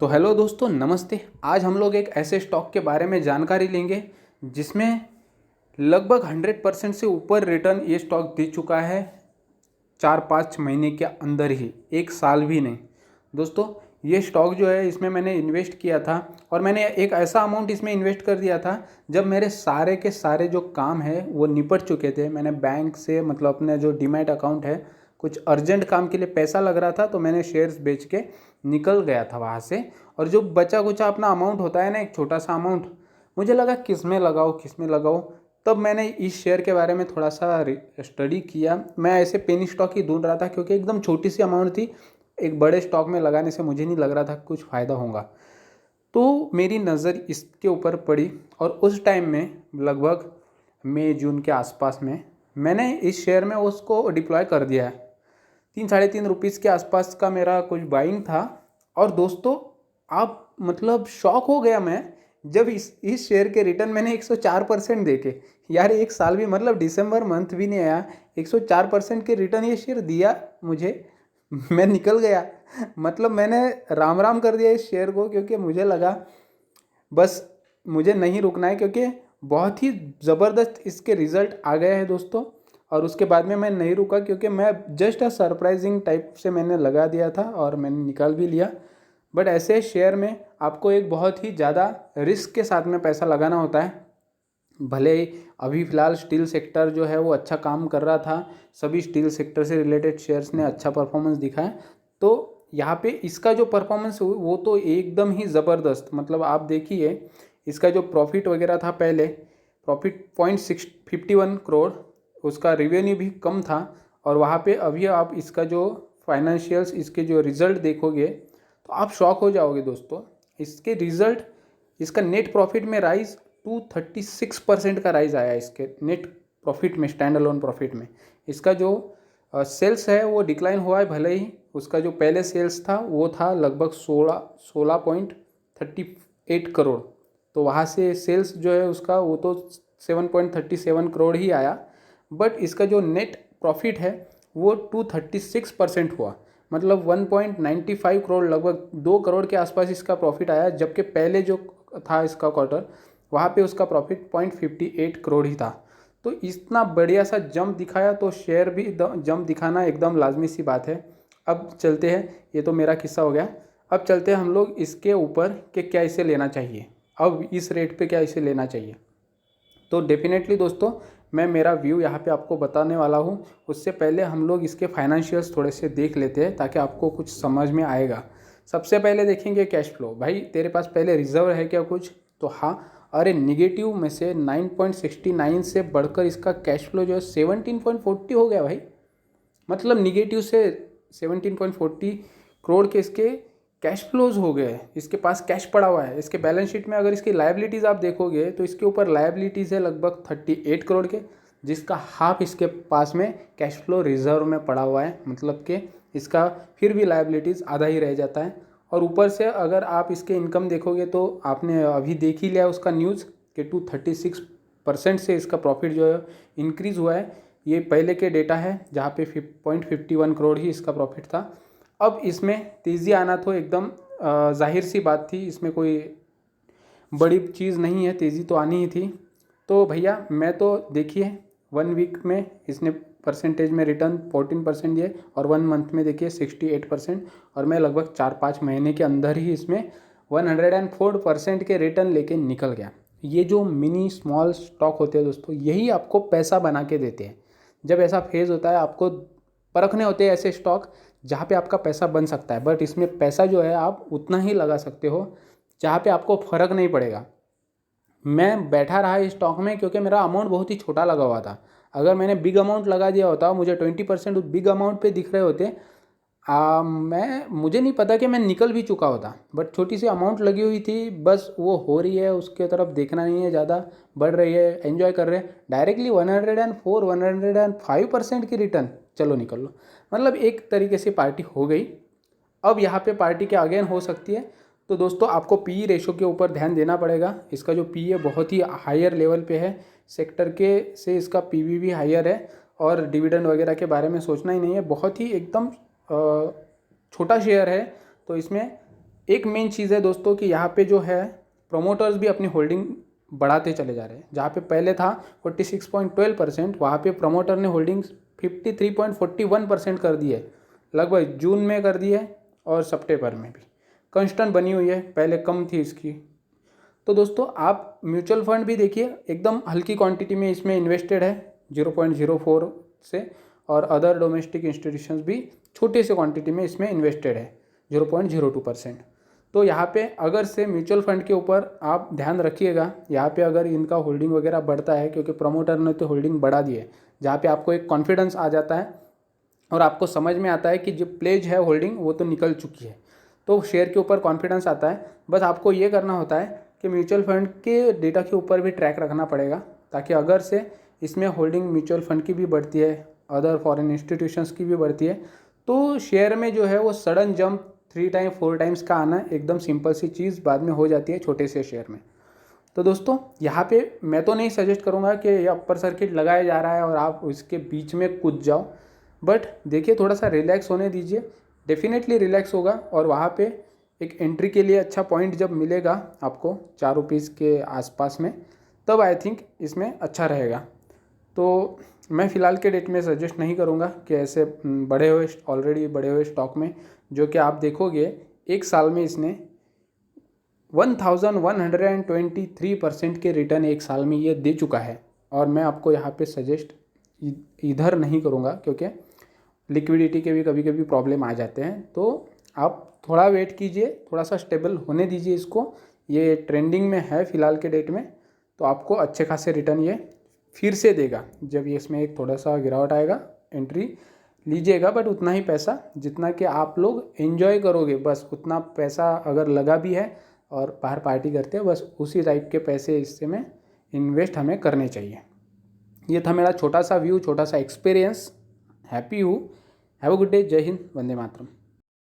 तो हेलो दोस्तों, नमस्ते। आज हम लोग एक ऐसे स्टॉक के बारे में जानकारी लेंगे जिसमें लगभग 100% से ऊपर रिटर्न ये स्टॉक दे चुका है 4-5 महीने के अंदर ही, एक साल भी नहीं। दोस्तों, ये स्टॉक जो है इसमें मैंने इन्वेस्ट किया था और मैंने एक ऐसा अमाउंट इसमें इन्वेस्ट कर दिया था जब मेरे सारे के सारे जो काम है वो निपट चुके थे। मैंने बैंक से मतलब अपने जो डीमैट अकाउंट है, कुछ अर्जेंट काम के लिए पैसा लग रहा था तो मैंने शेयर्स बेच के निकल गया था वहाँ से। और जो बचा कुचा अपना अमाउंट होता है ना, एक छोटा सा अमाउंट, मुझे लगा किस में लगाऊँ। तब मैंने इस शेयर के बारे में थोड़ा सा स्टडी किया। मैं ऐसे पेनी स्टॉक ही ढूंढ रहा था क्योंकि एकदम छोटी सी अमाउंट थी। एक बड़े स्टॉक में लगाने से मुझे नहीं लग रहा था कुछ फ़ायदा होगा। तो मेरी नज़र इसके ऊपर पड़ी और उस टाइम में लगभग मई जून के आसपास में मैंने इस शेयर में उसको डिप्लॉय कर दिया है। 3-3.5 रुपीज़ के आसपास का मेरा कुछ बाइंग था। और दोस्तों, आप मतलब शॉक हो गया मैं जब इस शेयर के रिटर्न मैंने 104% देखे। यार, एक साल भी मतलब दिसंबर मंथ भी नहीं आया, 104% के रिटर्न ये शेयर दिया मुझे। मैं निकल गया। मतलब मैंने राम राम कर दिया इस शेयर को, क्योंकि मुझे लगा बस मुझे नहीं रुकना है, क्योंकि बहुत ही ज़बरदस्त इसके रिज़ल्ट आ गए हैं दोस्तों। और उसके बाद में मैं नहीं रुका क्योंकि मैं जस्ट सरप्राइजिंग टाइप से मैंने लगा दिया था और मैंने निकाल भी लिया। बट ऐसे शेयर में आपको एक बहुत ही ज़्यादा रिस्क के साथ में पैसा लगाना होता है। भले ही अभी फ़िलहाल स्टील सेक्टर जो है वो अच्छा काम कर रहा था, सभी स्टील सेक्टर से रिलेटेड शेयर्स ने अच्छा परफॉर्मेंस दिखाया। तो यहाँ पे इसका जो परफॉर्मेंस वो तो एकदम ही ज़बरदस्त। मतलब आप देखिए, इसका जो प्रॉफिट वगैरह था, पहले प्रॉफिट 0.651 करोड़, उसका रिवेन्यू भी कम था। और वहाँ पे अभी आप इसका जो फाइनेंशियल्स, इसके जो रिज़ल्ट देखोगे तो आप शॉक हो जाओगे दोस्तों। इसके रिज़ल्ट, इसका नेट प्रॉफिट में राइज 236% का राइज आया इसके नेट प्रॉफिट में, स्टैंड अलोन प्रॉफिट में। इसका जो सेल्स है वो डिक्लाइन हुआ है, भले ही उसका जो पहले सेल्स था वो था लगभग 16.38 करोड़। तो वहाँ से सेल्स जो है उसका वो तो 7.37 करोड़ ही आया। बट इसका जो नेट प्रॉफिट है वो 236% हुआ। मतलब 1.95 करोड़, लगभग 2 करोड़ के आसपास इसका प्रॉफिट आया। जबकि पहले जो था इसका क्वार्टर, वहाँ पे उसका प्रॉफिट 0.58 करोड़ ही था। तो इतना बढ़िया सा जंप दिखाया, तो शेयर भी जंप दिखाना एकदम लाजमी सी बात है। अब चलते हैं, ये तो मेरा किस्सा हो गया। अब चलते हैं हम लोग इसके ऊपर कि क्या इसे लेना चाहिए, अब इस रेट पे क्या इसे लेना चाहिए। तो डेफिनेटली दोस्तों, मैं मेरा व्यू यहाँ पे आपको बताने वाला हूँ। उससे पहले हम लोग इसके फाइनेंशियल्स थोड़े से देख लेते हैं ताकि आपको कुछ समझ में आएगा। सबसे पहले देखेंगे कैश फ्लो। भाई, तेरे पास पहले रिजर्व है क्या कुछ? तो हाँ। अरे, निगेटिव में से 9.69 से बढ़कर इसका कैश फ्लो जो है 17.40 हो गया भाई। मतलब निगेटिव से 17.40 करोड़ के इसके कैश फ्लोज हो गए। इसके पास कैश पड़ा हुआ है। इसके बैलेंस शीट में अगर इसकी लायबिलिटीज़ आप देखोगे तो इसके ऊपर लायबिलिटीज़ है लगभग 38 करोड़ के, जिसका हाफ इसके पास में कैश फ्लो रिजर्व में पड़ा हुआ है। मतलब कि इसका फिर भी लायबिलिटीज़ आधा ही रह जाता है। और ऊपर से अगर आप इसके इनकम देखोगे तो आपने अभी देख ही लिया उसका न्यूज़ कि 236% से इसका प्रॉफिट जो है इंक्रीज़ हुआ है। ये पहले के डेटा है जहाँ पे 0.51 करोड़ ही इसका प्रॉफिट था। अब इसमें तेज़ी आना तो एकदम जाहिर सी बात थी, इसमें कोई बड़ी चीज़ नहीं है, तेज़ी तो आनी ही थी। तो भैया, मैं तो देखिए 1 वीक में इसने परसेंटेज में रिटर्न 14% दिए और 1 मंथ में देखिए 68%। और मैं लगभग 4-5 महीने के अंदर ही इसमें 104% के रिटर्न लेके निकल गया। ये जो मिनी स्मॉल स्टॉक होते हैं दोस्तों, यही आपको पैसा बना के देते हैं। जब ऐसा फेज़ होता है, आपको परखने होते हैं ऐसे स्टॉक जहाँ पे आपका पैसा बन सकता है। बट इसमें पैसा जो है आप उतना ही लगा सकते हो जहाँ पे आपको फ़र्क नहीं पड़ेगा। मैं बैठा रहा इस स्टॉक में क्योंकि मेरा अमाउंट बहुत ही छोटा लगा हुआ था। अगर मैंने बिग अमाउंट लगा दिया होता, मुझे 20% उस बिग अमाउंट पे दिख रहे होते, मुझे नहीं पता कि मैं निकल भी चुका होता। बट छोटी सी अमाउंट लगी हुई थी, बस वो हो रही है, उसके तरफ देखना नहीं है ज़्यादा, बढ़ रही है, एंजॉय कर रहे हैं। डायरेक्टली 104-105% की रिटर्न, चलो निकल लो। मतलब एक तरीके से पार्टी हो गई। अब यहाँ पे पार्टी के अगेन हो सकती है। तो दोस्तों, आपको पी रेशो के ऊपर ध्यान देना पड़ेगा। इसका जो पी है बहुत ही हायर लेवल पे है, सेक्टर के से इसका पीवी भी हायर है। और डिविडेंड वगैरह के बारे में सोचना ही नहीं है, बहुत ही एकदम छोटा शेयर है। तो इसमें एक मेन चीज़ है दोस्तों कि यहाँ पे जो है प्रोमोटर्स भी अपनी होल्डिंग बढ़ाते चले जा रहे हैं। जहाँ पे पहले था 46.12%, वहाँ पे प्रमोटर ने होल्डिंग्स 53.41% कर दी है, लगभग जून में कर दी है और सितंबर में भी कांस्टेंट बनी हुई है, पहले कम थी इसकी। तो दोस्तों आप म्यूचुअल फंड भी देखिए, एकदम हल्की क्वांटिटी में इसमें इन्वेस्टेड है 0.04 से, और अदर डोमेस्टिक इंस्टीट्यूशंस भी छोटे से क्वांटिटी में इसमें इन्वेस्टेड है 0.02%। तो यहाँ पे अगर से म्यूचुअल फंड के ऊपर आप ध्यान रखिएगा, यहाँ पे अगर इनका होल्डिंग वगैरह बढ़ता है, क्योंकि प्रमोटर ने तो होल्डिंग बढ़ा दी है, जहाँ पे आपको एक कॉन्फिडेंस आ जाता है और आपको समझ में आता है कि जो प्लेज है होल्डिंग वो तो निकल चुकी है, तो शेयर के ऊपर कॉन्फिडेंस आता है। बस आपको ये करना होता है कि म्यूचुअल फंड के डेटा के ऊपर भी ट्रैक रखना पड़ेगा, ताकि अगर से इसमें होल्डिंग म्यूचुअल फंड की भी बढ़ती है, अदर फॉरेन इंस्टीट्यूशंस की भी बढ़ती है, तो शेयर में जो है वो सडन जंप 3 टाइम 4 टाइम्स का आना एकदम सिंपल सी चीज़ बाद में हो जाती है छोटे से शेयर में। तो दोस्तों यहाँ पे मैं तो नहीं सजेस्ट करूँगा कि ये अपर सर्किट लगाया जा रहा है और आप उसके बीच में कूद जाओ, बट देखिए थोड़ा सा रिलैक्स होने दीजिए, डेफिनेटली रिलैक्स होगा। और वहाँ पे एक एंट्री के लिए अच्छा पॉइंट जब मिलेगा आपको 4 रुपीज़ के आसपास में, तब आई थिंक इसमें अच्छा रहेगा। तो मैं फ़िलहाल के डेट में सजेस्ट नहीं करूँगा कि ऐसे ऑलरेडी बढ़े हुए स्टॉक में, जो कि आप देखोगे एक साल में इसने 1123% के रिटर्न एक साल में ये दे चुका है। और मैं आपको यहाँ पे सजेस्ट इधर नहीं करूँगा, क्योंकि लिक्विडिटी के भी कभी कभी प्रॉब्लम आ जाते हैं। तो आप थोड़ा वेट कीजिए, थोड़ा सा स्टेबल होने दीजिए इसको, ये ट्रेंडिंग में है फ़िलहाल के डेट में, तो आपको अच्छे खासे रिटर्न ये फिर से देगा। जब ये इसमें एक थोड़ा सा गिरावट आएगा, एंट्री लीजिएगा, बट उतना ही पैसा जितना कि आप लोग एंजॉय करोगे, बस उतना पैसा अगर लगा भी है और बाहर पार्टी करते हैं, बस उसी टाइप के पैसे इससे में इन्वेस्ट हमें करने चाहिए। ये था मेरा छोटा सा व्यू, छोटा सा एक्सपीरियंस। हैप्पी हूँ। Have a good day. जय हिंद, वंदे मातरम।